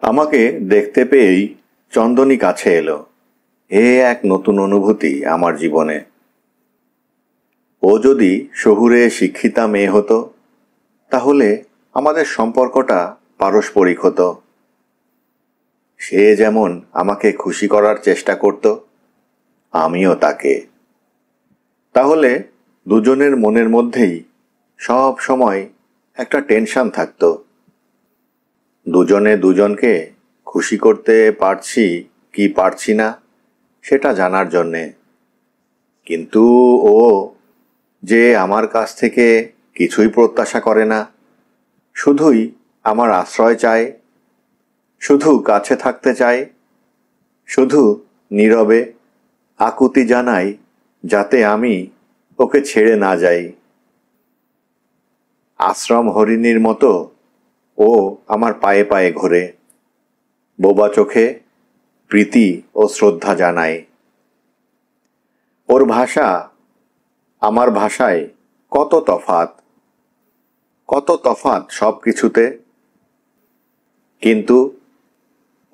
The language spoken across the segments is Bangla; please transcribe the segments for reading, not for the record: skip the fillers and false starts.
আমাকে দেখতে পেয়েই চন্দনী কাছে এলো। এ এক নতুন অনুভূতি আমার জীবনে। ও যদি শহুরে শিক্ষিতা মেয়ে হতো তাহলে আমাদের সম্পর্কটা পারস্পরিক হতো। সে যেমন আমাকে খুশি করার চেষ্টা করত, আমিও তাকে। তাহলে দুজনের মনের মধ্যেই সব সময় একটা টেনশন থাকতো, দুজনে দুজনকে খুশি করতে পারছি কি পারছি না সেটা জানার জন্যে। কিন্তু ও যে আমার কাছ থেকে কিছুই প্রত্যাশা করে না, শুধুই আমার আশ্রয় চায়, শুধু কাছে থাকতে চায়, শুধু নীরবে আকুতি জানায় যাতে আমি ওকে ছেড়ে না যাই। আশ্রম হরিণীর মতো ও আমার পায়ে পায়ে ঘোরে, বোবা চোখে প্রীতি ও শ্রদ্ধা জানায়। ওর ভাষা আমার ভাষায় কত তফাৎ, কত তফাৎ সব কিছুতে। কিন্তু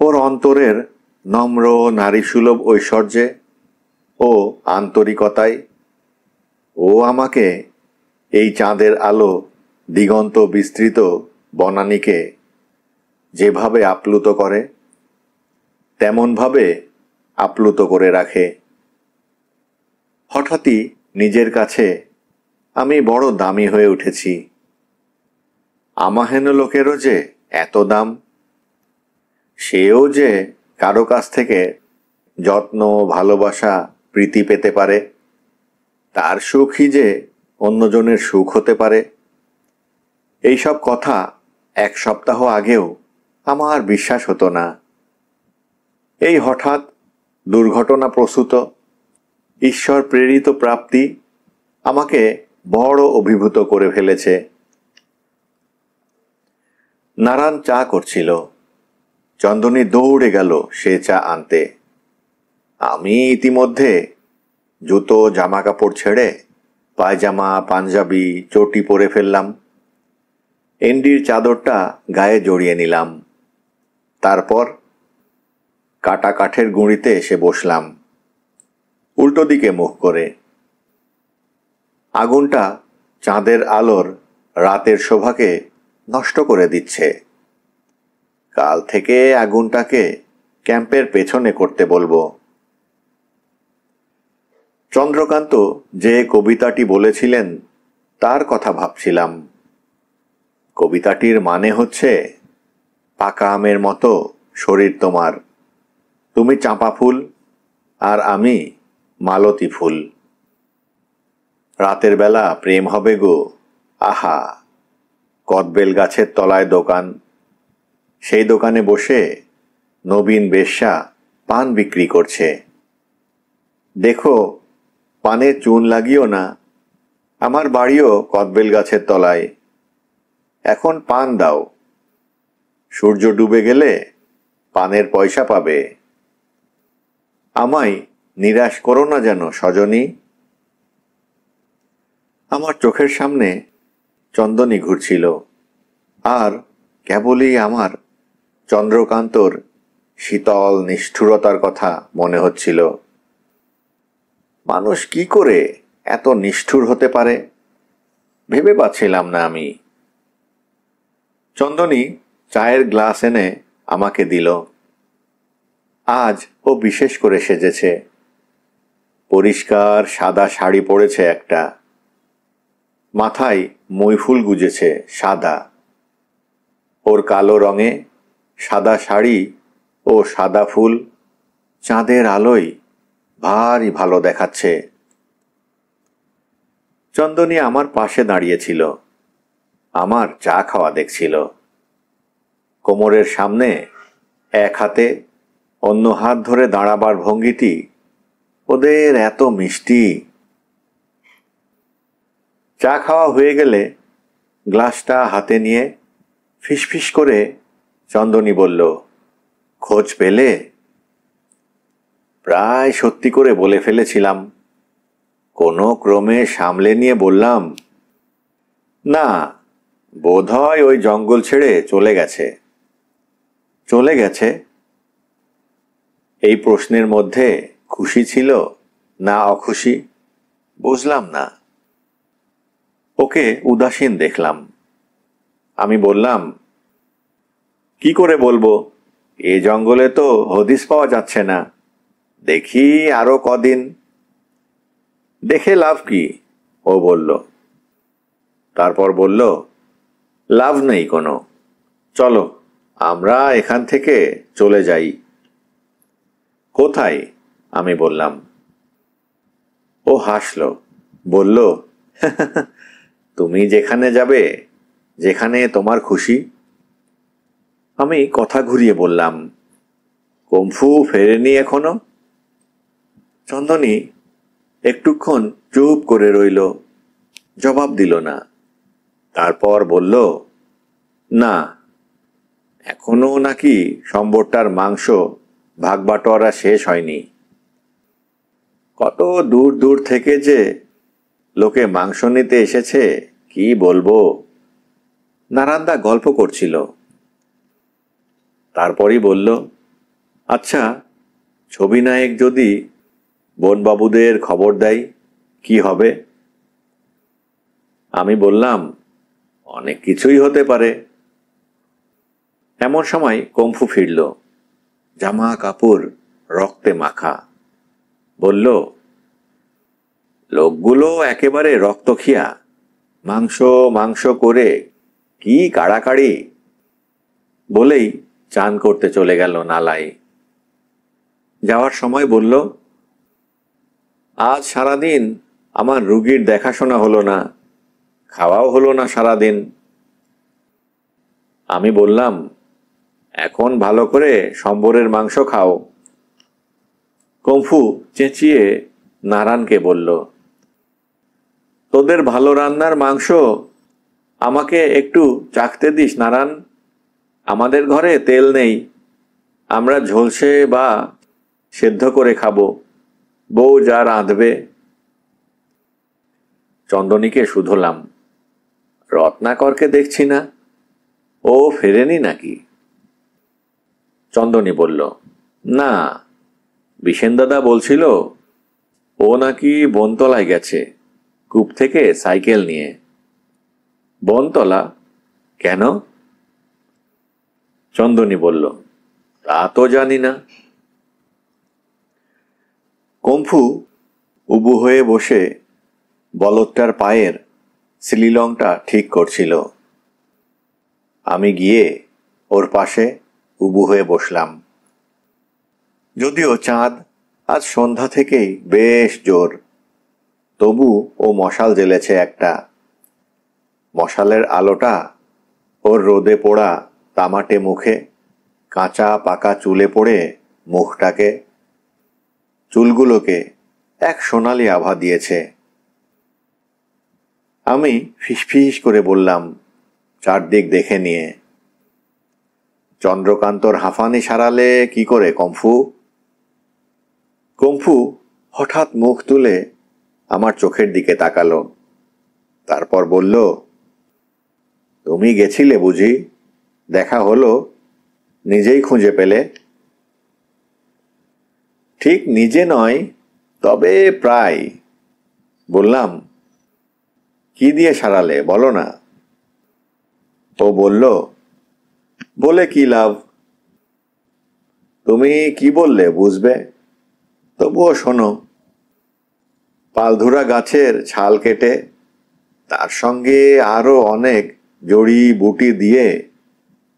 ওর অন্তরের নম্র নারীসুলভ ঐশ্বর্যে ও আন্তরিকতায় ও আমাকে এই চাঁদের আলো দিগন্ত বিস্তৃত বনানীকে যেভাবে আপ্লুত করে তেমনভাবে আপ্লুত করে রাখে। হঠাৎই নিজের কাছে আমি বড় দামি হয়ে উঠেছি। আমাহেন লোকেরও যে এত দাম, সেও যে কারো কাছ থেকে যত্ন ভালোবাসা প্রীতি পেতে পারে, তার সুখই যে অন্যজনের সুখ হতে পারে, এইসব কথা এক সপ্তাহ আগেও আমার বিশ্বাস হতো না। এই হঠাৎ দুর্ঘটনা প্রসূত ঈশ্বর প্রেরিত প্রাপ্তি আমাকে বড় অভিভূত করে ফেলেছে। নারায়ণ চা করছিল। চন্দনী দৌড়ে গেল সে চা আনতে। আমি ইতিমধ্যে জুতো জামা কাপড় ছেড়ে পায়জামা পাঞ্জাবি চটি পরে ফেললাম। এন্ডির চাদরটা গায়ে জড়িয়ে নিলাম। তারপর কাটা কাঠের গুঁড়িতে এসে বসলাম, উল্টো দিকে মুখ করে। আগুনটা চাঁদের আলোর রাতের শোভাকে নষ্ট করে দিচ্ছে। কাল থেকে আগুনটাকে ক্যাম্পের পেছনে করতে বলবো। চন্দ্রকান্ত যে কবিতাটি বলেছিলেন তার কথা ভাবছিলাম। কবিতাটির মানে হচ্ছে, পাকা আমের মতো শরীর তোমার, তুমি চাঁপা ফুল আর আমি মালতী ফুল। রাতের বেলা প্রেম হবে গো, আহা। কদবেল গাছের তলায় দোকান, সেই দোকানে বসে নবীন বেশ্যা পান বিক্রি করছে। দেখো পানে চুন লাগিও না, আমার বাড়িও কদবেল গাছের তলায়। এখন পান দাও, সূর্য ডুবে গেলে পানের পয়সা পাবে। আমায় নিরাশ করো না যেন সজনী। আমার চোখের সামনে চন্দনী ঘুরছিল, আর কেবলই আমার চন্দ্রকান্তর শীতল নিষ্ঠুরতার কথা মনে হচ্ছিল। মানুষ কি করে এত নিষ্ঠুর হতে পারে ভেবে পাচ্ছিলাম না আমি। চন্দনী চায়ের গ্লাস এনে আমাকে দিল। আজ ও বিশেষ করে সেজেছে। পরিষ্কার সাদা শাড়ি পরেছে একটা, মাথায় মইফুল গুজেছে সাদা। ওর কালো রঙে সাদা শাড়ি ও সাদা ফুল চাঁদের আলোয় ভারী ভালো দেখাচ্ছে। চন্দনী আমার পাশে দাঁড়িয়েছিল, আমার চা খাওয়া দেখছিল। কোমরের সামনে এক হাতে অন্য হাত ধরে দাঁড়াবার ভঙ্গিটি ওদের এত মিষ্টি। চা খাওয়া হয়ে গেলে গ্লাসটা হাতে নিয়ে ফিসফিস করে চন্দনী বলল, খোঁজ পেলে? প্রায় সত্যি করে বলে ফেলেছিলাম। কোনো ক্রমে সামলে নিয়ে বললাম, না, বোধহয় ওই জঙ্গল ছেড়ে চলে গেছে। চলে গেছে? এই প্রশ্নের মধ্যে খুশি ছিল না অখুশি বুঝলাম না। ওকে উদাসীন দেখলাম। আমি বললাম, কি করে বলবো, এ জঙ্গলে তো হদিস পাওয়া যাচ্ছে না, দেখি আরো কদিন। দেখে লাভ কি, ও বলল। তারপর বলল, লাভ নেই কোনো, চলো আমরা এখান থেকে চলে যাই। কোথায়? আমি বললাম। ও হাসল, বলল, তুমি যেখানে যাবে, যেখানে তোমার খুশি। আমি কথা ঘুরিয়ে বললাম, কম্ফু ফেরেনি এখনো? চন্দনী একটুক্ষণ চুপ করে রইল, জবাব দিল না। তারপর বলল, না, এখনো নাকি সম্বরটার মাংস ভাগবাটোয়ারা শেষ হয়নি। কত দূর দূর থেকে যে লোকে মাংস নিতে এসেছে কি বলবো। নারান্দা গল্প করছিল। তারপরই বলল, আচ্ছা, ছবি নায়ক যদি বনবাবুদের খবর দেয় কি হবে? আমি বললাম, অনেক কিছুই হতে পারে। এমন সময় কম্ফু ফিরল, জামা কাপড় রক্তে মাখা। বলল, লোকগুলো একেবারে রক্তখিয়া, মাংস মাংস করে কি কাড়াকাড়ি। বলেই চান করতে চলে গেল নালায়। যাওয়ার সময় বলল, আজ সারাদিন আমার রুগীর দেখাশোনা হলো না, খাওয়াও হলো না সারাদিন। আমি বললাম, এখন ভালো করে সম্বরের মাংস খাও। কম্ফু চেঁচিয়ে নারায়ণকে বলল, তোদের ভালো রান্নার মাংস আমাকে একটু চাখতে দিস নারায়ণ, আমাদের ঘরে তেল নেই, আমরা ঝলসে বা সেদ্ধ করে খাবো, বউ যা রাঁধবে। চন্দনীকে শুধলাম, রত্নাকরকে দেখছি না, ও ফেরেনি নাকি? চন্দনী বলল, না, বিশেন দাদা বলছিল ও নাকি বনতলায় গেছে, কূপ থেকে সাইকেল নিয়ে। বনতলা কেন? চন্দনী বলল, তা তো জানি না। কম্ফু উবু হয়ে বসে বলদটার পায়ের সিলিলংটা ঠিক করছিল। আমি গিয়ে ওর পাশে উবু হয়ে বসলাম। যদিও চাঁদ আজ সন্ধ্যা থেকেই বেশ জোর, তবু ও মশাল জ্বেলেছে একটা। মশালের আলোটা ওর রোদে পোড়া তামাটে মুখে, কাঁচা পাকা চুলে পড়ে মুখটাকে, চুলগুলোকে এক সোনালি আভা দিয়েছে। আমি ফিসফিস করে বললাম, চারদিক দেখে নিয়ে, চন্দ্রকান্তর হাঁফানি সারালে কি করে কম্ফু? কম্ফু হঠাৎ মুখ তুলে আমার চোখের দিকে তাকালো। তারপর বলল, তুমি গেছিলে বুঝি? দেখা হলো? নিজেই খুঁজে পেলে? ঠিক নিজে নয়, তবে প্রায়। বললাম, কি দিয়ে সারালে বলো না? ও বলল, বলে কি লাভ? তুমি কি বললে বুঝবে, তবুও শোনো। পালধুরা গাছের ছাল কেটে তার সঙ্গে আরো অনেক জড়ি বুটি দিয়ে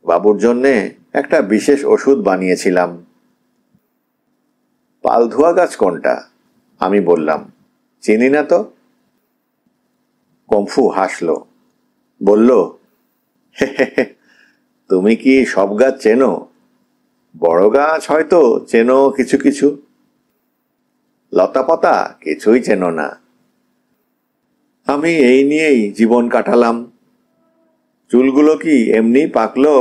বাবুর জন্যে একটা বিশেষ ওষুধ বানিয়েছিলাম। পালধুয়া গাছ কোনটা? আমি বললাম, চিনি না তো। কম্ফু হাসল, বলল, তুমি কি সব গাছ চেনো? বড় গাছ হয়তো চেনো কিছু কিছু, লতাপাতা কিছুই চেনো না। আমি এই নিয়েই জীবন কাটালাম। চুলগুলো কি এমনি পাকলো?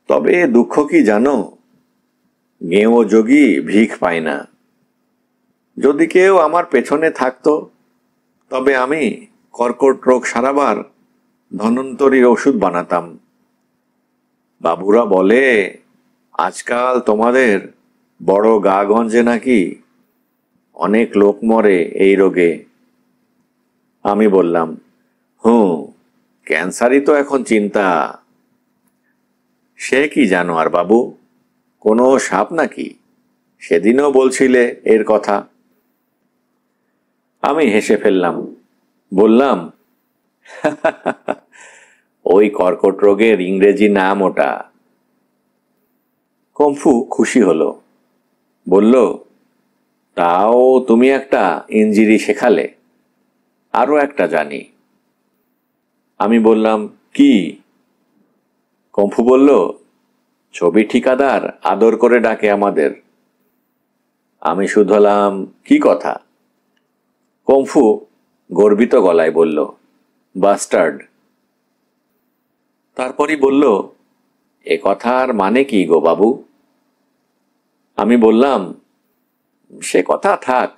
তবে দুঃখ কি জানো, গেঁয়ো যোগী ভিখ পায় না। যদি কেউ আমার পেছনে থাকতো, তবে আমি কর্কট রোগ সারাবার ধন্বন্তরীর ওষুধ বানাতাম। বাবুরা বলে আজকাল তোমাদের বড় গা-গঞ্জে নাকি অনেক লোক মরে এই রোগে। আমি বললাম, ক্যান্সারই তো এখন চিন্তা। সে কি জানো আর বাবু, কোনো সাপ নাকি? সেদিনও বলছিলে এর কথা। আমি হেসে ফেললাম, বললাম, ওই কর্কট রোগের ইংরেজি নাম ওটা। কম্ফু খুশি হলো, বলল, তাও তুমি একটা ইঞ্জিরি শেখালে। আরো একটা জানি। আমি বললাম, কি? কম্ফু বলল, ছবি ঠিকাদার আদর করে ডাকে আমাদের। আমি শুধলাম, কি কথা? কম্ফু গর্বিত গলায় বলল, বাস্টার্ড। তারপরই বলল, এ কথার মানে কি গো বাবু? আমি বললাম, সে কথা থাক,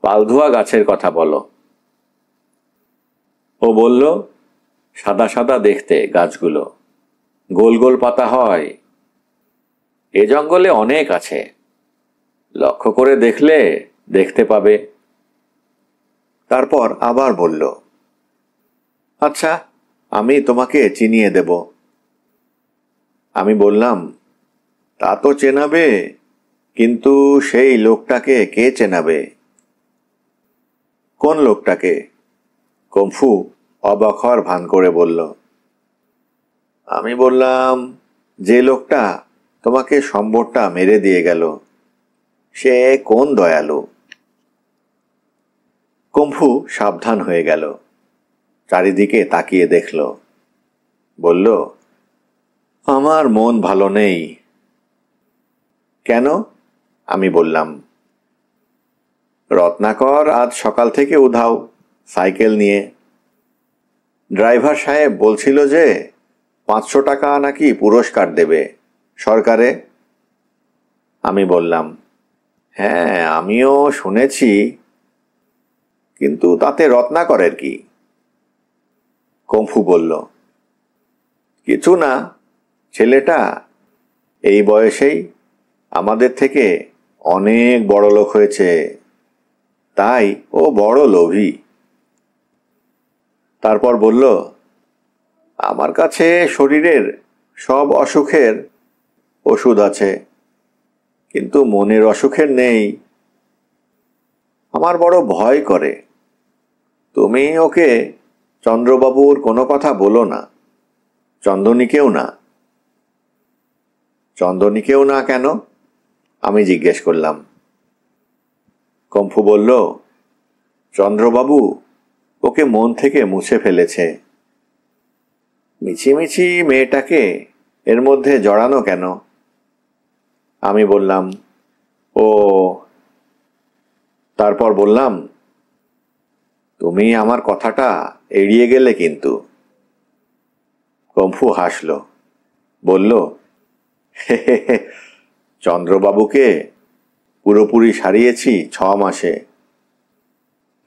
পালধোয়া গাছের কথা বলো। ও বলল, সাদা সাদা দেখতে গাছগুলো, গোল গোল পাতা হয়। এ জঙ্গলে অনেক আছে, লক্ষ্য করে দেখলে দেখতে পাবে। তারপর আবার বলল, আচ্ছা, আমি তোমাকে চিনিয়ে দেব। আমি বললাম, তা তো চেনাবে, কিন্তু সেই লোকটাকে কে চেনাবে? কোন লোকটাকে? কম্ফু অবাক হওয়ার ভান করে বলল। আমি বললাম, যে লোকটা তোমাকে সম্বরটা মেরে দিয়ে গেল, সে কোন দয়ালু। কম্ফু সাবধান হয়ে গেল, চারিদিকে তাকিয়ে দেখল, বলল, আমার মন ভালো নেই। কেন? আমি বললাম, রত্নাকর আজ সকাল থেকে উধাও, সাইকেল নিয়ে। ড্রাইভার সাহেব বলছিল যে 500 টাকা নাকি পুরস্কার দেবে সরকারে। আমি বললাম, হ্যাঁ, আমিও শুনেছি, কিন্তু তাতে রত্নাকরের কি? কম্ফু বলল, কিছু না, ছেলেটা এই বয়সেই আমাদের থেকে অনেক বড় লোক হয়েছে, তাই ও বড় লোভী। তারপর বলল, আমার কাছে শরীরের সব অসুখের ওষুধ আছে, কিন্তু মনের অসুখের নেই। আমার বড় ভয় করে। তুমি ওকে চন্দ্রবাবুর কোনো কথা বলো না, চন্দনীকেও না। চন্দনীকেও না কেন? আমি জিজ্ঞেস করলাম। কম্ফু বলল, চন্দ্রবাবু ওকে মন থেকে মুছে ফেলেছে। মিছিমিছি মেয়েটাকে এর মধ্যে জড়ানো কেন? আমি বললাম, ও। তারপর বললাম, তুমি আমার কথাটা এড়িয়ে গেলে কিন্তু। কম্ফু হাসল, বলল, চন্দ্রবাবুকে পুরোপুরি সারিয়েছি 6 মাসে,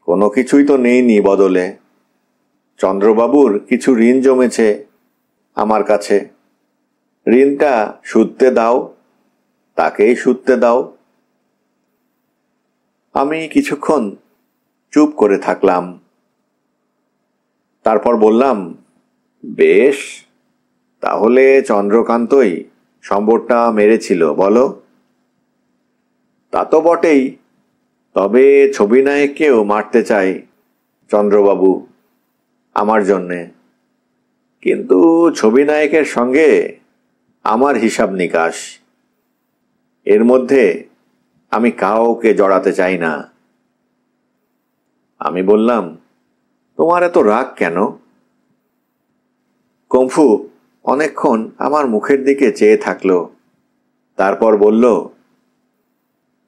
কোনো কিছুই তো নেইনি বদলে। চন্দ্রবাবুর কিছু ঋণ জমেছে আমার কাছে, ঋণটা শুধতে দাও, তাকেই শুধতে দাও। আমি কিছুক্ষণ চুপ করে থাকলাম, তারপর বললাম, বেশ, তাহলে চন্দ্রকান্তই সম্বরটা মেরেছিল বলো? তা তো বটেই, তবে ছবি নায়ককেও মারতে চাই চন্দ্রবাবু আমার জন্যে, কিন্তু ছবি নায়কের সঙ্গে আমার হিসাব নিকাশ, এর মধ্যে আমি কাউকে জড়াতে চাই না। আমি বললাম, তোমার এত রাগ কেন? কম্ফু অনেকক্ষণ আমার মুখের দিকে চেয়ে থাকলো, তারপর বলল,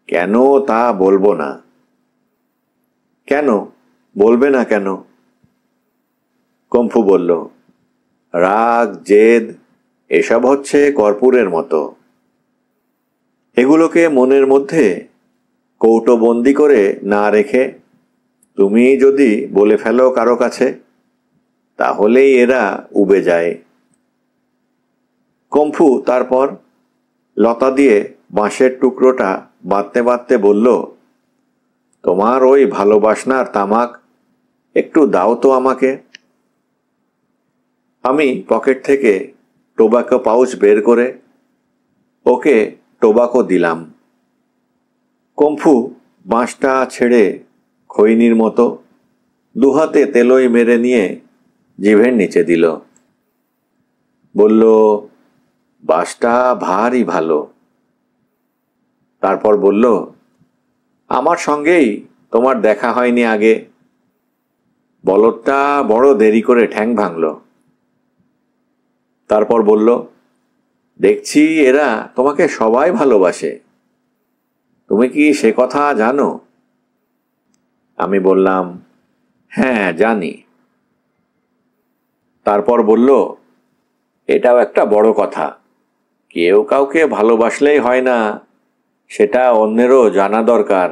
কেন তা বলবো না। কেন বলবে না কেন? কম্ফু বলল, রাগ, জেদ এসব হচ্ছে কর্পূরের মতো, এগুলোকে মনের মধ্যে কৌটোবন্দি করে না রেখে তুমি যদি বলে ফেলো কারো কাছে, তাহলেই এরা উবে যায়। কম্ফু তারপর লতা দিয়ে বাঁশের টুকরোটা বাঁধতে বাঁধতে বলল, তোমার ওই ভালোবাসনার তামাক একটু দাও তো আমাকে। আমি পকেট থেকে টোবাকো পাউচ বের করে ওকে টোবাকো দিলাম। কম্ফু বাঁশটা ছেড়ে খৈনির মতো দুহাতে তেলোই মেরে নিয়ে জিভের নিচে দিল। বলল, বাঁশটা ভারী ভালো। তারপর বলল, আমার সঙ্গেই তোমার দেখা হয়নি আগে। বলদটা বড় দেরি করে ঠ্যাং ভাঙল। তারপর বলল, দেখছি এরা তোমাকে সবাই ভালোবাসে। তুমি কি সে কথা জানো? আমি বললাম, হ্যাঁ জানি। তারপর বলল, এটাও একটা বড় কথা। কেউ কাউকে ভালোবাসলেই হয় না, সেটা অন্যেরও জানা দরকার।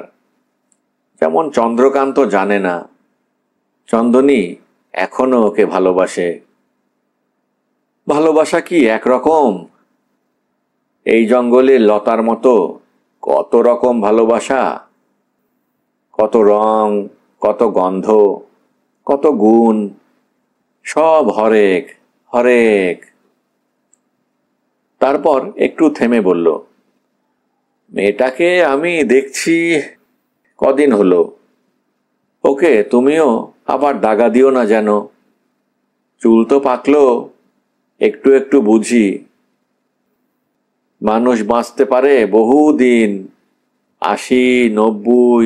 যেমন চন্দ্রকান্ত জানে না, চন্দনী এখনো ওকে ভালোবাসে। ভালোবাসা কি একরকম? এই জঙ্গলের লতার মতো কত রকম ভালোবাসা, কত রং, কত গন্ধ, কত গুণ, সব হরেক হরেক। তারপর একটু থেমে বলল, মেয়েটাকে আমি দেখছি কদিন হলো। ওকে তুমিও আবার দাগা দিও না যেন। চুল তো পাকলো, একটু একটু বুঝি। মানুষ বাঁচতে পারে বহুদিন, 80, 90,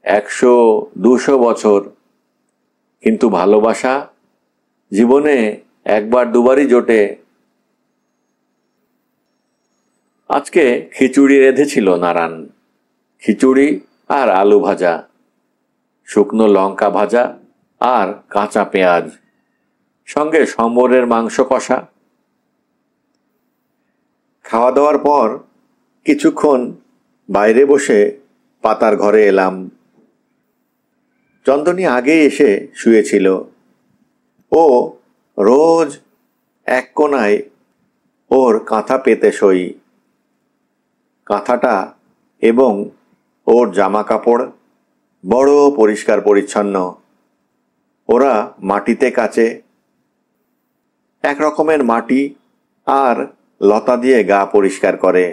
100, 200 বছর, কিন্তু ভালোবাসা জীবনে একবার দুবারই জোটে। আজকে খিচুড়ি রেঁধেছিল নারায়ণ। খিচুড়ি আর আলু ভাজা, শুকনো লঙ্কা ভাজা আর কাঁচা পেঁয়াজ, সঙ্গে সম্বরের মাংস কষা। খাওয়া দাওয়ার পর কিছুক্ষণ বাইরে বসে পাতার ঘরে এলাম। চন্দনী আগেই এসে শুয়েছিল। ও রোজ এক কোণায় ওর কাঁথা পেতে শোই। কাঁথাটা এবং ওর জামা কাপড় বড় পরিষ্কার পরিচ্ছন্ন। ওরা মাটিতে কাচে, এক রকমের মাটি আর লতা দিয়ে গা পরিষ্কার করে।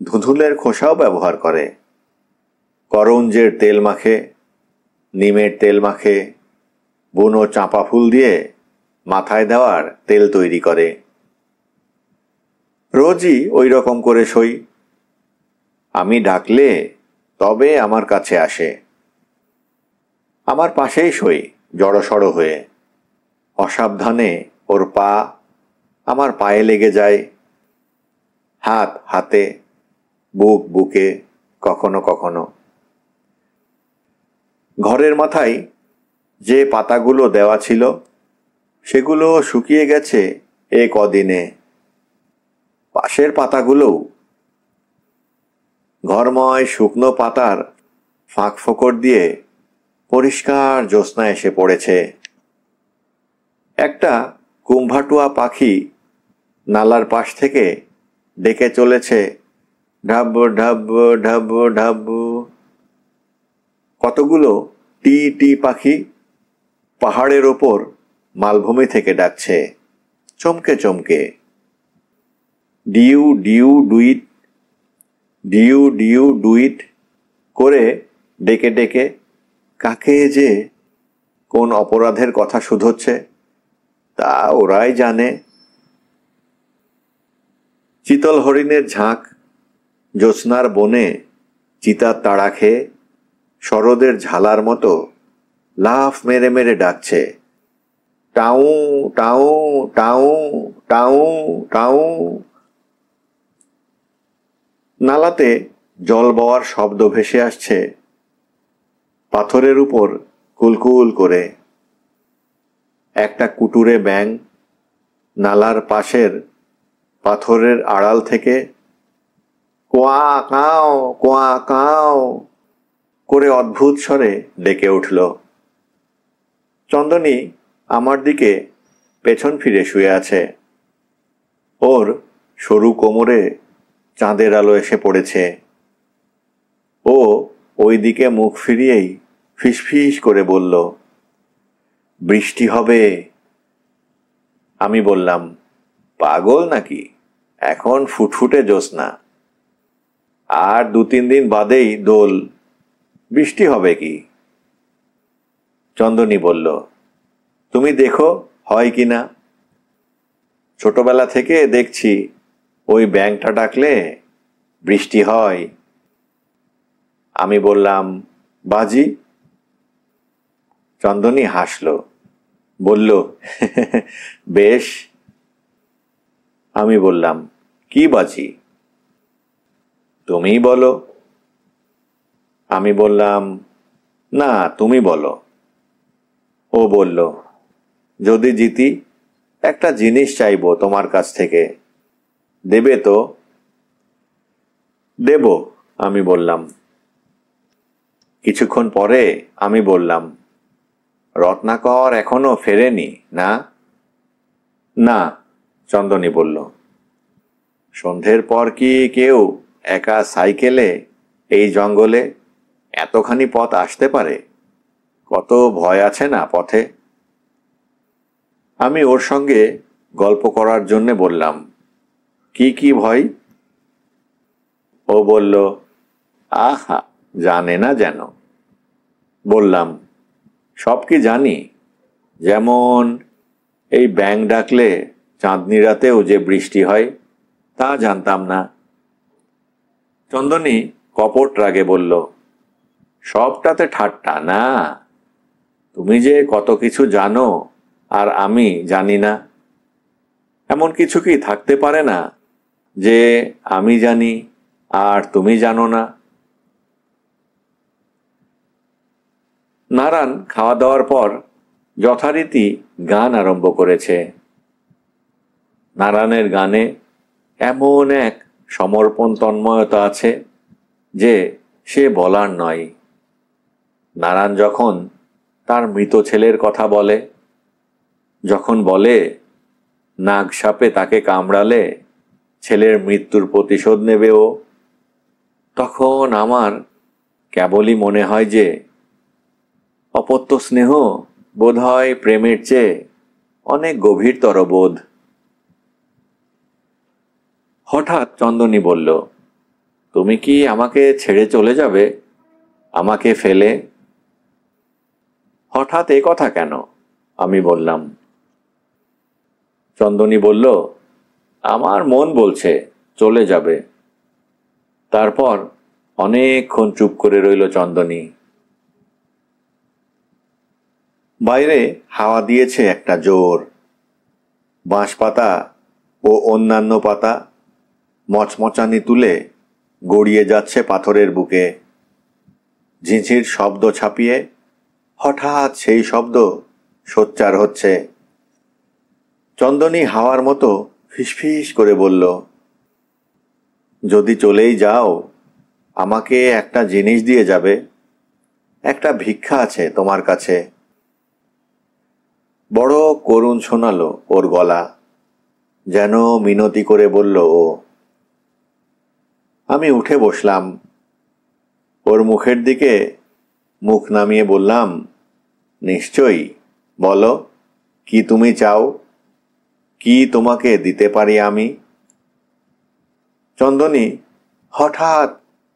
ধুধুলের খোসাও ব্যবহার করে। করঞ্জের তেল মাখে, নিমের তেল মাখে, বুনো চাঁপা ফুল দিয়ে মাথায় দেওয়ার তেল তৈরি করে। রোজই ওই রকম করে শোই। আমি ডাকলে তবে আমার কাছে আসে। আমার পাশেই শোয় জড়সড় হয়ে। অসাবধানে ওর পা আমার পায়ে লেগে যায়, হাত হাতে, বুক বুকে, কখনো কখনো। ঘরের মাথায় যে পাতাগুলো দেওয়া ছিল সেগুলো শুকিয়ে গেছে এ কদিনে। পাশের পাতাগুলোও। ঘরময় শুকনো পাতার ফাঁক ফোকর দিয়ে পরিষ্কার জ্যোৎস্না এসে পড়েছে। একটা কুম্ভাটুয়া পাখি নালার পাশ থেকে ডেকে চলেছে, ঢাব ঢাব ঢাব ঢাব। কতগুলো টি টি পাখি পাহাড়ের ওপর মালভূমি থেকে ডাকছে, চমকে চমকে। ডিউ ডিউ ডুইট, ডিউ ডিউ ডুইট করে ডেকে ডেকে কাকে যে কোন অপরাধের কথা শুধোচ্ছে তা ওরাই জানে। চিতল হরিণের ঝাঁক জ্যোৎস্নার বনে চিতার তাড়া খেয়ে শরদের ঝালার মতো লাফ মেরে মেরে ডাকছে, টাউ টাউ টাউ টাউ টাউ। নালাতে জল বওয়ার শব্দ ভেসে আসছে পাথরের উপর কুলকুল করে। একটা কুটুরে ব্যাঙ নালার পাশের পাথরের আড়াল থেকে কোয়া কাও কোয়া কাও করে অদ্ভুত স্বরে ডেকে উঠল। চন্দনী আমার দিকে পেছন ফিরে শুয়ে আছে। ওর সরু কোমরে চাঁদের আলো এসে পড়েছে। ও ওই দিকে মুখ ফিরিয়েই ফিসফিস করে বলল, বৃষ্টি হবে। আমি বললাম, পাগল নাকি, এখন ফুটফুটে জ্যোৎস্না, আর 2-3 দিন বাদেই দোল, বৃষ্টি হবে কি? চন্দনী বলল, তুমি দেখো হয় কি না। ছোটবেলা থেকে দেখছি ওই ব্যাঙটা ডাকলে বৃষ্টি হয়। আমি বললাম, বাজি। চন্দনী হাসল, বলল, বেশ। আমি বললাম, কি বাজি? তুমিই বলো। আমি বললাম, না, তুমি বলো। ও বলল, যদি জিতি একটা জিনিস চাইবো তোমার কাছ থেকে, দেবে তো? দেব, আমি বললাম। কিছুক্ষণ পরে আমি বললাম, রত্নাকর এখনো ফেরেনি না? না, চন্দনী বলল। সন্ধ্যের পর কি কেউ একা সাইকেলে এই জঙ্গলে এতখানি পথ আসতে পারে? কত ভয় আছে না পথে। আমি ওর সঙ্গে গল্প করার জন্যে বললাম, কি কি ভয়? ও বলল, আহা, জানে না যেন। বললাম, সব কি জানি, যেমন এই ব্যাঙ ডাকলে চাঁদনি রাতেও যে বৃষ্টি হয়, তা জানতাম না। চন্দনী কপট রাগে বলল, সবটাতে ঠাট্টা না, তুমি যে কত কিছু জানো আর আমি জানি না, এমন কিছু কি থাকতে পারে না যে আমি জানি আর তুমি জানো না? নারায়ণ খাওয়া দাওয়ার পর যথারীতি গান আরম্ভ করেছে। নারায়ণের গানে এমন এক সমর্পণ তন্ময়তা আছে যে সে বলার নয়। নারায়ণ যখন তার মৃত ছেলের কথা বলে, যখন বলে নাগ সাপে তাকে কামড়ালে ছেলের মৃত্যুর প্রতিশোধ নেবে ও, তখন আমার কেবলই মনে হয় যে অপত্য স্নেহ বোধ হয় প্রেমের চেয়ে অনেক গভীরতর বোধ। হঠাৎ চন্দনী বলল, তুমি কি আমাকে ছেড়ে চলে যাবে, আমাকে ফেলে? হঠাৎ এ কথা কেন? আমি বললাম। চন্দনী বলল, আমার মন বলছে চলে যাবে। তারপর অনেকক্ষণ চুপ করে রইল চন্দনী। বাইরে হাওয়া দিয়েছে একটা জোর। বাঁশ পাতা ও অন্যান্য পাতা মচমচানি তুলে গড়িয়ে যাচ্ছে পাথরের বুকে। ঝিঝির শব্দ ছাপিয়ে হঠাৎ সেই শব্দ সোচ্চার হচ্ছে। চন্দনী হাওয়ার মতো ফিসফিস করে বলল, যদি চলেই যাও, আমাকে একটা জিনিস দিয়ে যাবে, একটা ভিক্ষা আছে তোমার কাছে। বড় করুণ শোনালো ওর গলা, যেন মিনতি করে বলল ও। আমি উঠে বসলাম। ওর মুখের দিকে মুখ নামিয়ে বললাম, নিশ্চয়ই, বলো, কি তুমি চাও, কি তোমাকে দিতে পারি আমি? চন্দনী হঠাৎ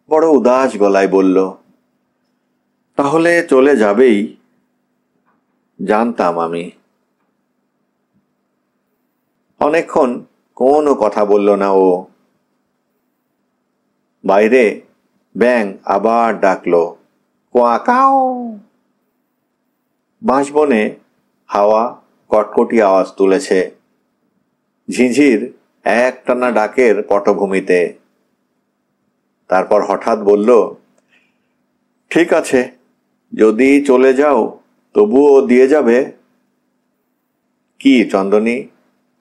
বড় উদাস গলায় বলল, তাহলে চলে যাবেই? জানতাম আমি। অনেকক্ষণ কোনো কথা বলল না ও। বাইরে ব্যাঙ আবার ডাকলো, কোয়াকাও। বাঁশবনে হাওয়া কটকটি আওয়াজ তুলেছে, ঝিঝির একটানা ডাকের পটভূমিতে। তারপর হঠাৎ বলল, ঠিক আছে, যদি চলে যাও তবুও দিয়ে যাবে? কি চন্দনী,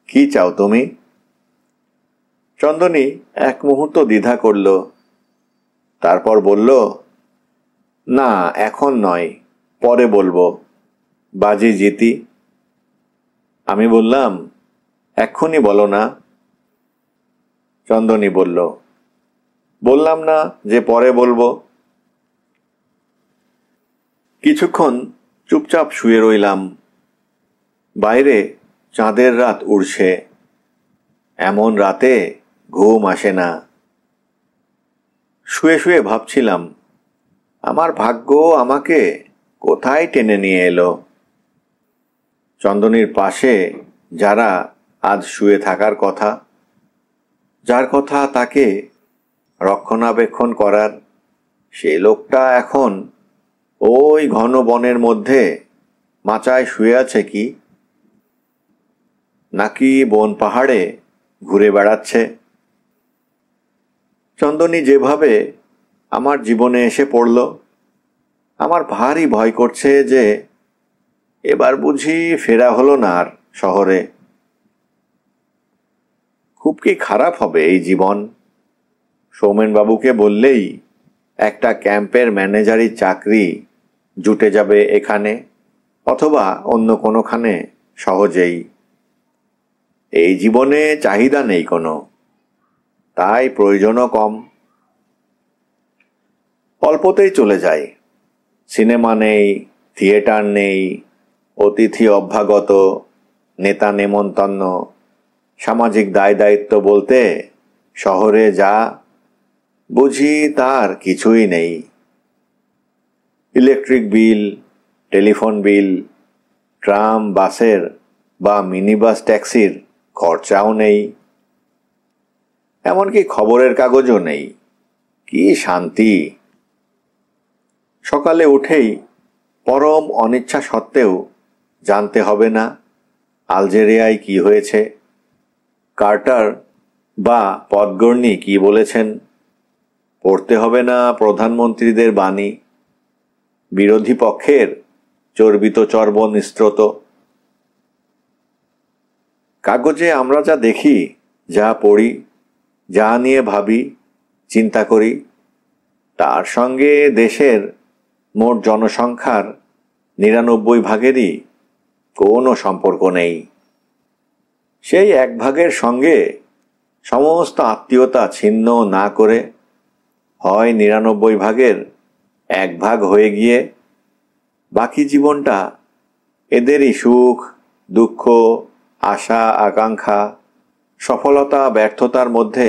কি চাও তুমি? চন্দনী এক মুহূর্ত দ্বিধা করল, তারপর বলল, না, এখন নয়, পরে বলবো, বাজি জিতি। আমি বললাম, এক্ষুনি বলো না। চন্দনী বলল, বললাম না যে পরে বলবো। কিছুক্ষণ চুপচাপ শুয়ে রইলাম। বাইরে চাঁদের রাত উড়ছে। এমন রাতে ঘুম আসে না। শুয়ে শুয়ে ভাবছিলাম, আমার ভাগ্য আমাকে কোথায় টেনে নিয়ে এলো। চন্দনীর পাশে যারা আজ শুয়ে থাকার কথা, যার কথা তাকে রক্ষণাবেক্ষণ করার, সে লোকটা এখন ওই ঘন বনের মধ্যে মাচায় শুয়ে আছে কি, নাকি বন পাহাড়ে ঘুরে বেড়াচ্ছে। চন্দনী যেভাবে আমার জীবনে এসে পড়ল, আমার ভারী ভয় করছে যে এবার বুঝি ফেরা হলো না আর শহরে। খুব কি খারাপ হবে এই জীবন। সৌমেনবাবুকে বললেই একটা ক্যাম্পের ম্যানেজারি চাকরি জুটে যাবে এখানে অথবা অন্য কোনোখানে সহজেই। এই জীবনে চাহিদা নেই কোনো, তাই প্রয়োজনও কম। অল্পতেই চলে যায়। সিনেমা নেই, থিয়েটার নেই, অতিথি অভ্যাগত, নেতা নেমন্তন্ন, সামাজিক দায় দায়িত্ব বলতে শহরে যা বুঝি তার কিছুই নেই। Electric bill, telephone bill, tram বাসের বা মিনিবাস ট্যাক্সির খরচাও নেই। এমনকি খবরের কাগজও নেই। কি শান্তি। সকালে উঠেই পরম অনিচ্ছা সত্ত্বেও জানতে হবে না আলজেরিয়ায় কি হয়েছে, কার্টার বা পদগর্নি কি বলেছেন, পড়তে হবে না প্রধানমন্ত্রীদের বাণী, বিরোধী পক্ষের চর্বিত চর্বণ স্রোত। কাগজে আমরা যা দেখি, যা পড়ি, যা নিয়ে ভাবি, চিন্তা করি, তার সঙ্গে দেশের মোট জনসংখ্যার ৯৯ ভাগেরই কোনো সম্পর্ক নেই। সেই ১ ভাগের সঙ্গে সমস্ত আত্মীয়তা ছিন্ন না করে হয় ৯৯ ভাগের ১ ভাগ হয়ে গিয়ে বাকি জীবনটা এদেরই সুখ দুঃখ, আশা আকাঙ্ক্ষা, সফলতা ব্যর্থতার মধ্যে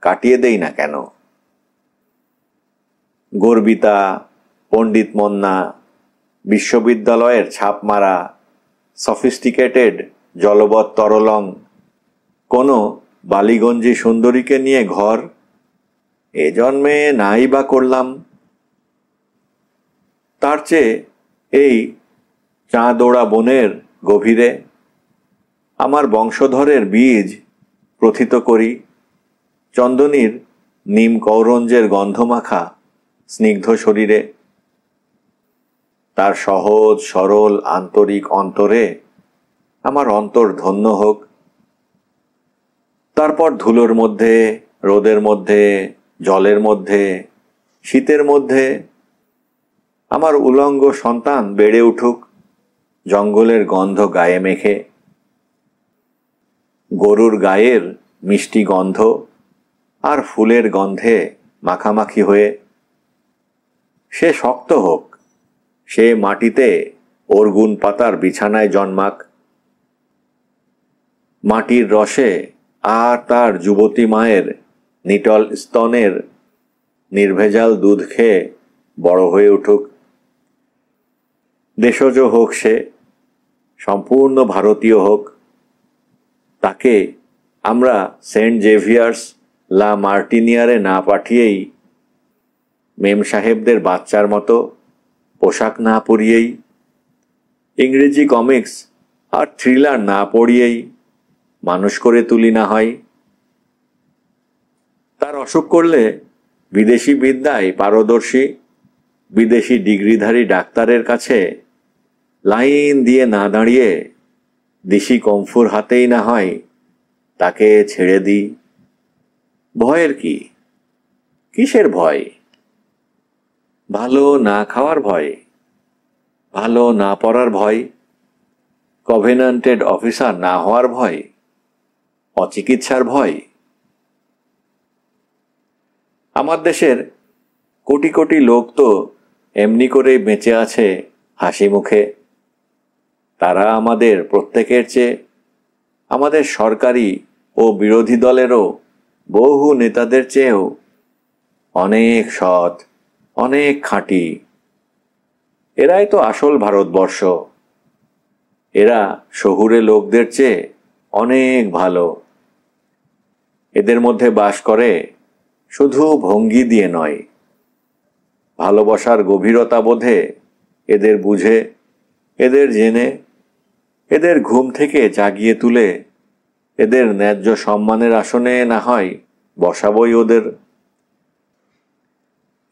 কাটিয়ে দেই না কেন। গর্বিতা, পণ্ডিত মন্না, বিশ্ববিদ্যালয়ের ছাপ মারা, সফিস্টিকেটেড জলবৎ তরলং, কোনো বালিগঞ্জি সুন্দরীকে নিয়ে ঘর এ জন্মে নাই বা করলাম। তার চেয়ে এই চাঁদোড়া বনের গভীরে আমার বংশধরের বীজ প্রথিত করি, চন্দনীর নিম কৌরঞ্জের গন্ধমাখা স্নিগ্ধ শরীরে। তার সহজ সরল আন্তরিক অন্তরে আমার অন্তর ধন্য হোক। তারপর ধুলোর মধ্যে, রোদের মধ্যে, জলের মধ্যে, শীতের মধ্যে আমার উলঙ্গ সন্তান বেড়ে উঠুক জঙ্গলের গন্ধ গায়ে মেখে, গরুর গায়ের মিষ্টি গন্ধ আর ফুলের গন্ধে মাখামাখি হয়ে। সে শক্ত হোক, সে মাটিতে অর্গুন পাতার বিছানায় জন্মাক, মাটির রসে আর তার যুবতী মায়ের নিটল স্তনের নির্ভেজাল দুধ খেয়ে বড় হয়ে উঠুক। দেশজ হোক সে, সম্পূর্ণ ভারতীয় হোক। তাকে আমরা সেন্ট জেভিয়ার্স লা মার্টিনিয়ারে না পাঠিয়েই, মেম সাহেবদের বাচ্চার মতো পোশাক না পরিয়েই, ইংরেজি কমিক্স আর থ্রিলার না পড়িয়েই মানুষ করে তুলি না হয়। তার অসুখ করলে বিদেশি বিদ্যায় পারদর্শী বিদেশি ডিগ্রিধারী ডাক্তারের কাছে লাইন দিয়ে না দাঁড়িয়ে দিশি কমফুর হাতেই না হয় তাকে ছেড়ে দিই। ভয়ের কি? কিসের ভয়? ভালো না খাওয়ার ভয়, ভালো না পড়ার ভয়, কভেনান্টেড অফিসার না হওয়ার ভয়, অচিকিৎসার ভয়। আমার দেশের কোটি কোটি লোক তো এমনি করেই বেঁচে আছে হাসি মুখে। তারা আমাদের প্রত্যেকের চেয়ে, আমাদের সরকারি ও বিরোধী দলেরও বহু নেতাদের চেয়েও অনেক সৎ, অনেক খাঁটি। এরাই তো আসল ভারতবর্ষ। এরা শহুরে লোকদের চেয়ে অনেক ভালো। এদের মধ্যে বাস করে শুধু ভঙ্গি দিয়ে নয়, ভালোবাসার গভীরতা বোধে এদের বুঝে, এদের জেনে, এদের ঘুম থেকে জাগিয়ে তুলে এদের ন্যায্য সম্মানের আসনে না হয় বসাবই ওদের।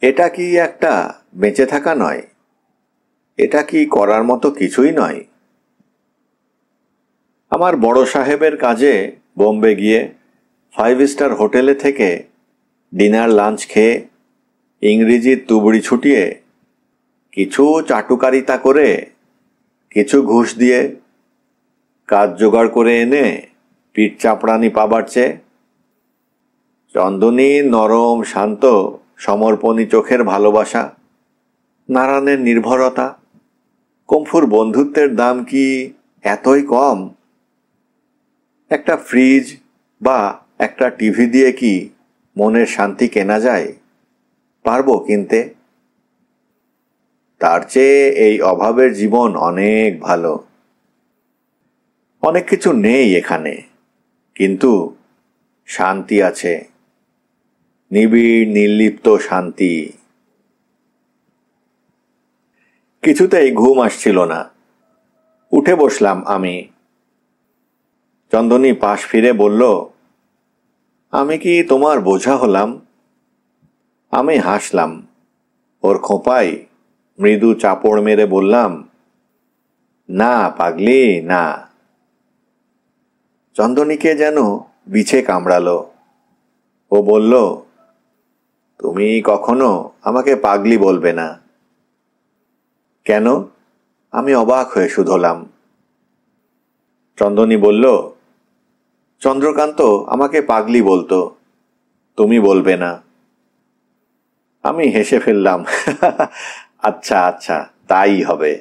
এটা কি একটা বেঁচে থাকা নয়? এটা কি করার মতো কিছুই নয়? আমার বড় সাহেবের কাজে বোম্বে গিয়ে 5 স্টার হোটেলে থেকে ডিনার লাঞ্চ খেয়ে ইংরেজির তুবড়ি ছুটিয়ে কিছু চাটুকারিতা করে কিছু ঘুষ দিয়ে কাজ জোগাড় করে এনে পিঠ চাপড়ানি পাবার চেয়ে চন্দনী নরম শান্ত সমর্পণী চোখের ভালোবাসা, নারায়ণের নির্ভরতা, কম্ফুর বন্ধুত্বের দাম কি এতই কম? একটা ফ্রিজ বা একটা টিভি দিয়ে কি মনের শান্তি কেনা যায়? পারবো কিনতে? তার চেয়ে এই অভাবের জীবন অনেক ভালো। অনেক কিছু নেই এখানে, কিন্তু শান্তি আছে, নিবিড় নির্লিপ্ত শান্তি। কিছুতেই ঘুম আসছিল না। উঠে বসলাম আমি। চন্দনী পাশ ফিরে বলল, আমি কি তোমার বোঝা হলাম? আমি হাসলাম। ওর খোঁপায় মৃদু চাপড় মেরে বললাম, না পাগলি, না। চন্দনীকে যেন বিছে কামড়ালো। ও বলল, তুমি কখনো আমাকে পাগলি বলবে না। কেন? আমি অবাক হয়ে শুধলাম। চন্দনী বলল, চন্দ্রকান্ত আমাকে পাগলি বলতো, তুমি বলবে না। আমি হেসে ফেললাম। আচ্ছা আচ্ছা, তাই হবে।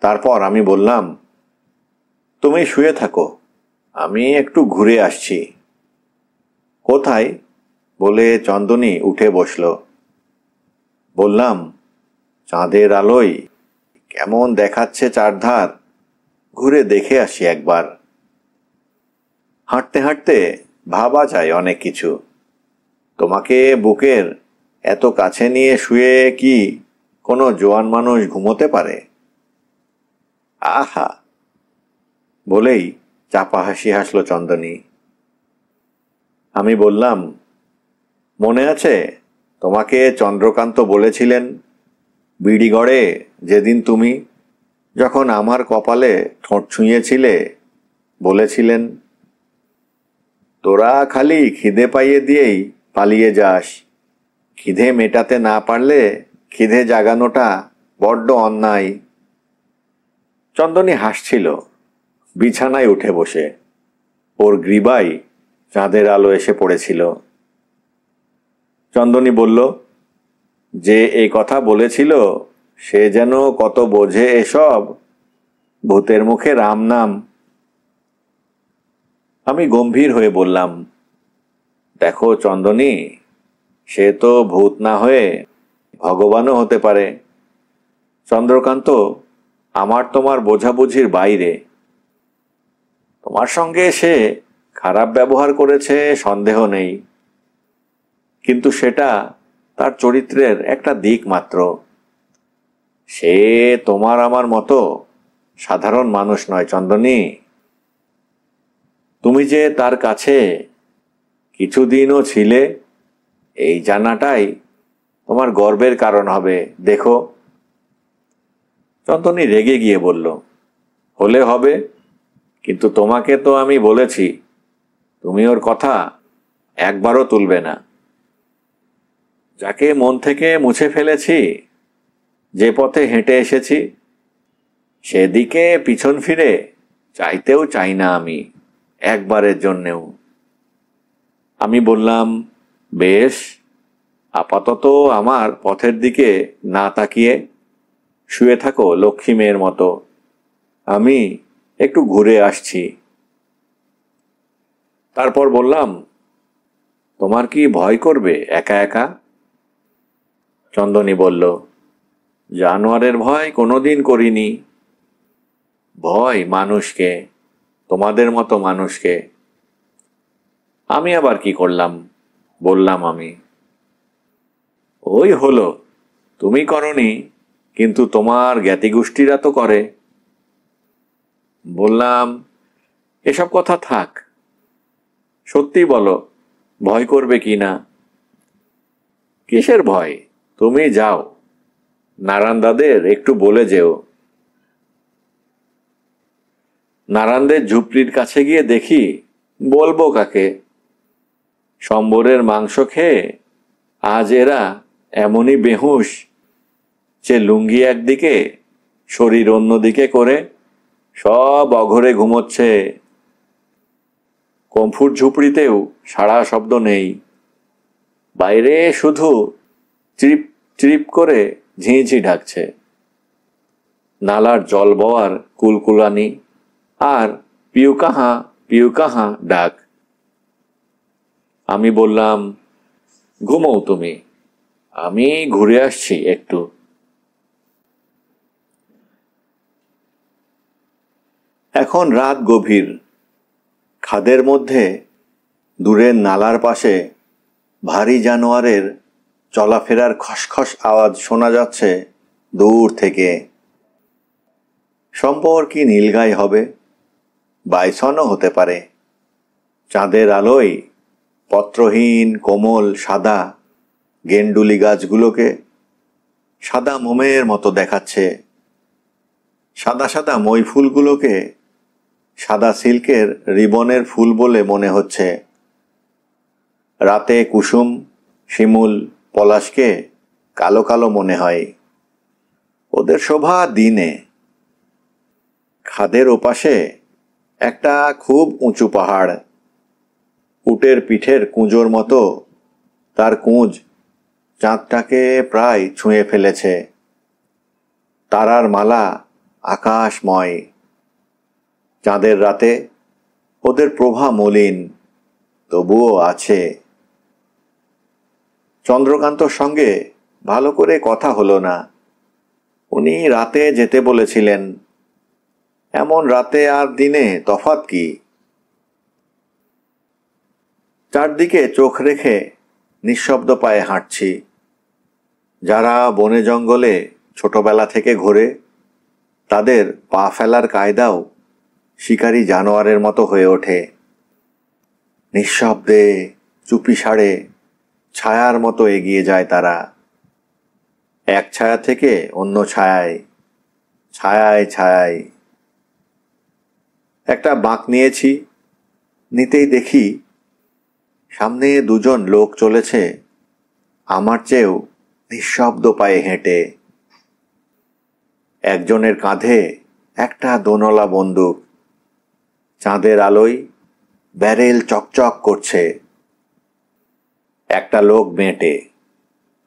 তারপর আমি বললাম, তুমি শুয়ে থাকো, আমি একটু ঘুরে আসছি। কোথায়? বলে চন্দনী উঠে বসল। বললাম, চাঁদের আলোয় কেমন দেখাচ্ছে চারধার, ঘুরে দেখে আসি একবার। হাঁটতে হাঁটতে ভাবা যায় অনেক কিছু। তোমাকে বুকের এত কাছে নিয়ে শুয়ে কি কোনো জোয়ান মানুষ ঘুমোতে পারে? আহা, বলেই চাপা হাসি হাসল চন্দনী। আমি বললাম, মনে আছে তোমাকে চন্দ্রকান্ত বলেছিলেন বিড়িগড়ে যেদিন তুমি যখন আমার কপালে ঠোঁট ছুঁয়েছিলে, বলেছিলেন, তোরা খালি খিদে পাইয়ে দিয়েই পালিয়ে যাস, খিদে মেটাতে না পারলে খিদে জাগানোটা বড্ড অন্যায়। চন্দনী হাসছিল বিছানায় উঠে বসে। ওর গ্রীবায় চাঁদের আলো এসে পড়েছিল। চন্দনী বলল, যে এই কথা বলেছিল সে যেন কত বোঝে এসব, ভূতের মুখে রাম নাম। আমি গম্ভীর হয়ে বললাম, দেখো চন্দনী, সে তো ভূত না হয়ে ভগবানও হতে পারে। চন্দ্রকান্ত আমার তোমার বোঝাবুঝির বাইরে। তোমার সঙ্গে সে খারাপ ব্যবহার করেছে সন্দেহ নেই, কিন্তু সেটা তার চরিত্রের একটা দিক মাত্র। সে তোমার আমার মতো সাধারণ মানুষ নয় চন্দনী। তুমি যে তার কাছে কিছুদিনও ছিলে, এই জানাটাই তোমার গর্বের কারণ হবে। দেখো। চন্দনী রেগে গিয়ে বলল, হলে হবে, কিন্তু তোমাকে তো আমি বলেছি তুমি ওর কথা একবারও তুলবে না। যাকে মন থেকে মুছে ফেলেছি, যে পথে হেঁটে এসেছি, সেদিকে পিছন ফিরে চাইতেও চাই না আমি, একবারের জন্যেও। আমি বললাম, বেশ, আপাতত আমার পথের দিকে না তাকিয়ে শুয়ে থাকো লক্ষ্মী মেয়ের মতো, আমি একটু ঘুরে আসছি। তারপর বললাম, তোমার কি ভয় করবে একা একা? চন্দনী বলল, জানোয়ারের ভয় কোনোদিন করিনি। ভয় মানুষকে, তোমাদের মতো মানুষকে। আমি আবার কি করলাম? বললাম আমি। ওই হলো, তুমি করনি, কিন্তু তোমার জ্ঞাতিগোষ্ঠীরা তো করে। বললাম, এসব কথা থাক, সত্যি বলো, ভয় করবে কি না? কিসের ভয়? তুমি যাও, নারায়ণদাদের একটু বলে যেও। নারায়ণদের ঝুপড়ির কাছে গিয়ে দেখি, বলবো কাকে? সম্বরের মাংস খেয়ে আজ এরা এমনই বেহুশ যে লুঙ্গি একদিকে শরীর অন্যদিকে করে সব অঘরে ঘুমোচ্ছে। কম্ফুর ঝুপড়িতেও সাড়া শব্দ নেই, বাইরে শুধু চিপ চিপ করে ঝিঁঝি ঢাকছে, নালার জল বওয়ার কুলকুলানি আর পিউ কাহা ডাক। আমি বললাম, ঘুমোও তুমি, আমি ঘুরে আসছি একটু। এখন রাত গভীর। খাদের মধ্যে দূরের নালার পাশে ভারী জানোয়ারের চলাফেরার খসখস আওয়াজ শোনা যাচ্ছে দূর থেকে। সম্পর কি নীলগাই হবে, বাইসনও হতে পারে। চাঁদের আলোয় পত্রহীন কোমল সাদা গেন্ডুলি গাছগুলোকে সাদা মোমের মতো দেখাচ্ছে। সাদা সাদা মই ফুলগুলোকে সাদা সিল্কের রিবনের ফুল বলে মনে হচ্ছে। রাতে কুসুম, শিমুল, পলাশকে কালো কালো মনে হয়। ওদের শোভা দিনে। খাদের ওপাশে একটা খুব উঁচু পাহাড়, উটের পিঠের কুঁজোর মতো তার কুঁজ চাঁদটাকে প্রায় ছুঁয়ে ফেলেছে। তারার মালা আকাশময়। চাঁদের রাতে ওদের প্রভা মলিন, তবুও আছে। চন্দ্রকান্তর সঙ্গে ভালো করে কথা হলো না। উনি রাতে যেতে বলেছিলেন। এমন রাতে আর দিনে তফাৎ কি? চারদিকে চোখ রেখে নিঃশব্দ পায়ে হাঁটছি। যারা বনে জঙ্গলে ছোটবেলা থেকে ঘোরে, তাদের পা ফেলার কায়দাও শিকারী জানোয়ারের মতো হয়ে ওঠে। নিঃশব্দে, চুপি সাড়ে, ছায়ার মতো এগিয়ে যায় তারা। এক ছায়া থেকে অন্য ছায়ায়, ছায়ায় ছায়ায়। একটা বাঁক নিয়েছি, নিতেই দেখি সামনে দুজন লোক চলেছে আমার চেয়েও নিঃশব্দ পায়ে হেঁটে। একজনের কাঁধে একটা দোনলা বন্দুক। চাঁদের আলোয় ব্যারেল চকচক করছে। একটা লোক বেঁটে,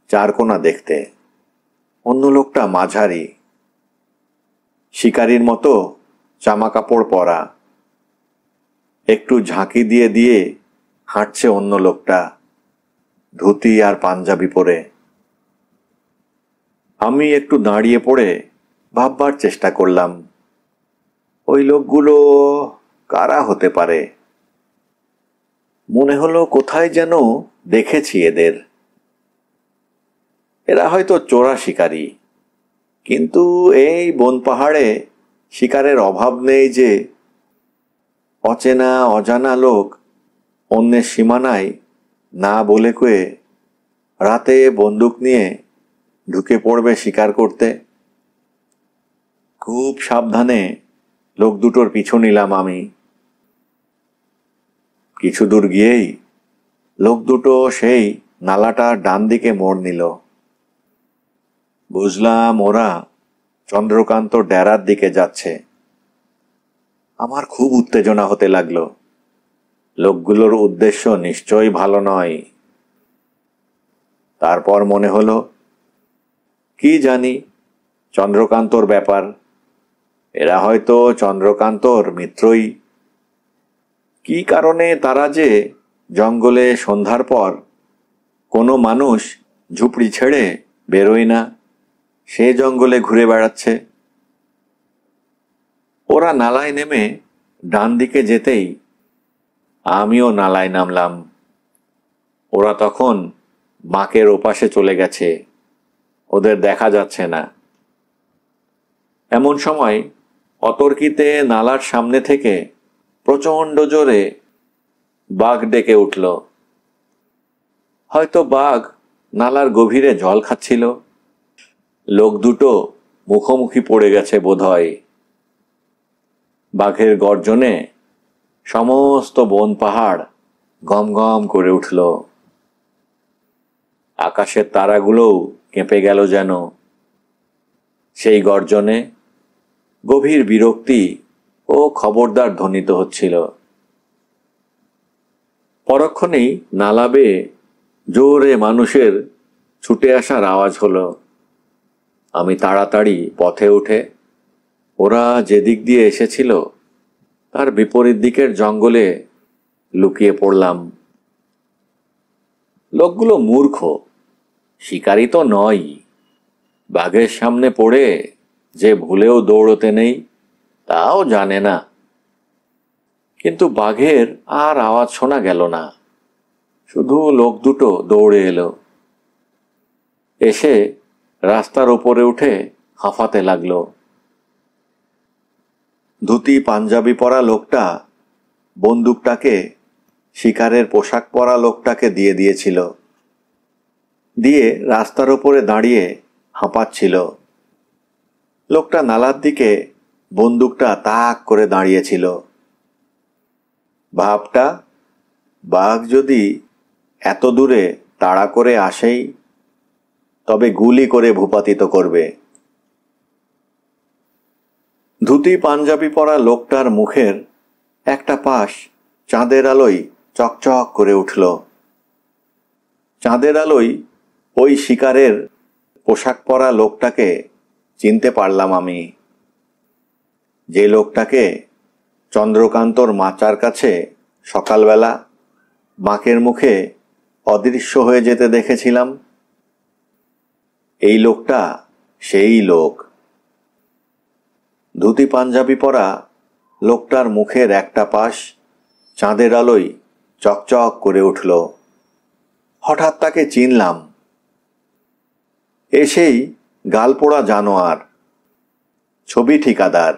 চারকোনা দেখতে। অন্য লোকটা মাঝারি, শিকারীর মতো জামা কাপড় পরা। একটু ঝাঁকি দিয়ে দিয়ে হাঁটছে অন্য লোকটা, ধুতি আর পাঞ্জাবি পরে। আমি একটু দাঁড়িয়ে পড়ে ভাববার চেষ্টা করলাম, ওই লোকগুলো কারা হতে পারে। মনে হলো কোথায় যেন দেখেছি এদের। এরা হয়তো চোরা শিকারী, কিন্তু এই বন পাহাড়ে শিকারের অভাব নেই যে। অচেনা অজানা লোক অন্যের সীমানায় না বলে কয়ে রাতে বন্দুক নিয়ে ঢুকে পড়বে শিকার করতে। খুব সাবধানে লোক দুটোর পিছু নিলাম আমি। কিছু দূর গিয়েই লোক দুটো সেই নালাটার ডান দিকে মোড় নিল। বুঝলাম ওরা চন্দ্রকান্ত ডেরার দিকে যাচ্ছে। আমার খুব উত্তেজনা হতে লাগলো। লোকগুলোর উদ্দেশ্য নিশ্চয়ই ভালো নয়। তারপর মনে হলো, কি জানি চন্দ্রকান্তর ব্যাপার, এরা হয়তো চন্দ্রকান্তর মিত্রই। কি কারণে তারা যে জঙ্গলে সন্ধ্যার পর কোনো মানুষ ঝুপড়ি ছেড়ে বেরোয় না, সে জঙ্গলে ঘুরে বেড়াচ্ছে। ওরা নালায় নেমে ডান দিকে যেতেই আমিও নালায় নামলাম। ওরা তখন বাঁকের ওপাশে চলে গেছে, ওদের দেখা যাচ্ছে না। এমন সময় অতর্কিতে নালার সামনে থেকে প্রচণ্ড জোরে বাঘ ডেকে উঠল। হয়তো বাঘ নালার গভীরে জল খাচ্ছিল। লোক দুটো মুখোমুখি পড়ে গেছে বোধহয়। বাঘের গর্জনে সমস্ত বন পাহাড় গম গম করে উঠল। আকাশের তারাগুলোও কেঁপে গেল যেন। সেই গর্জনে গভীর বিরক্তি ও খবরদার ধ্বনিত হচ্ছিল। পরক্ষণেই নালা বেয়ে জোরে মানুষের ছুটে আসার আওয়াজ হলো। আমি তাড়াতাড়ি পথে উঠে ওরা যেদিক দিয়ে এসেছিল তার বিপরীত দিকের জঙ্গলে লুকিয়ে পড়লাম। লোকগুলো মূর্খ, শিকারী তো নয়। বাঘের সামনে পড়ে যে ভুলেও দৌড়তে নেই তাও জানে না। কিন্তু বাঘের আর আওয়াজ শোনা গেল না। শুধু লোক দুটো দৌড়ে এলো, এসে রাস্তার উপরে উঠে হাঁফাতে লাগলো। ধুতি পাঞ্জাবি পরা লোকটা বন্দুকটাকে শিকারের পোশাক পরা লোকটাকে দিয়ে দিয়েছিল, দিয়ে রাস্তার উপরে দাঁড়িয়ে হাঁপাচ্ছিল। লোকটা নালার দিকে বন্দুকটা তাক করে দাঁড়িয়েছিল। ভাবটা, বাঘ যদি এত দূরে তাড়া করে আসেই তবে গুলি করে ভূপাতিত করবে। ধুতি পাঞ্জাবি পরা লোকটার মুখের একটা পাশ চাঁদের আলোয় চকচক করে উঠল। চাঁদের আলোয় ওই শিকারের পোশাক পরা লোকটাকে চিনতে পারলাম আমি, যে লোকটাকে চন্দ্রকান্তর মাচার কাছে সকালবেলা বাঁকের মুখে অদৃশ্য হয়ে যেতে দেখেছিলাম। এই লোকটা সেই লোক। ধুতি পাঞ্জাবি পরা লোকটার মুখের একটা পাশ চাঁদের আলোয় চকচক করে উঠল। হঠাৎ তাকে চিনলাম। এসেই গালপোড়া জানোয়ার, ছবি ঠিকাদার।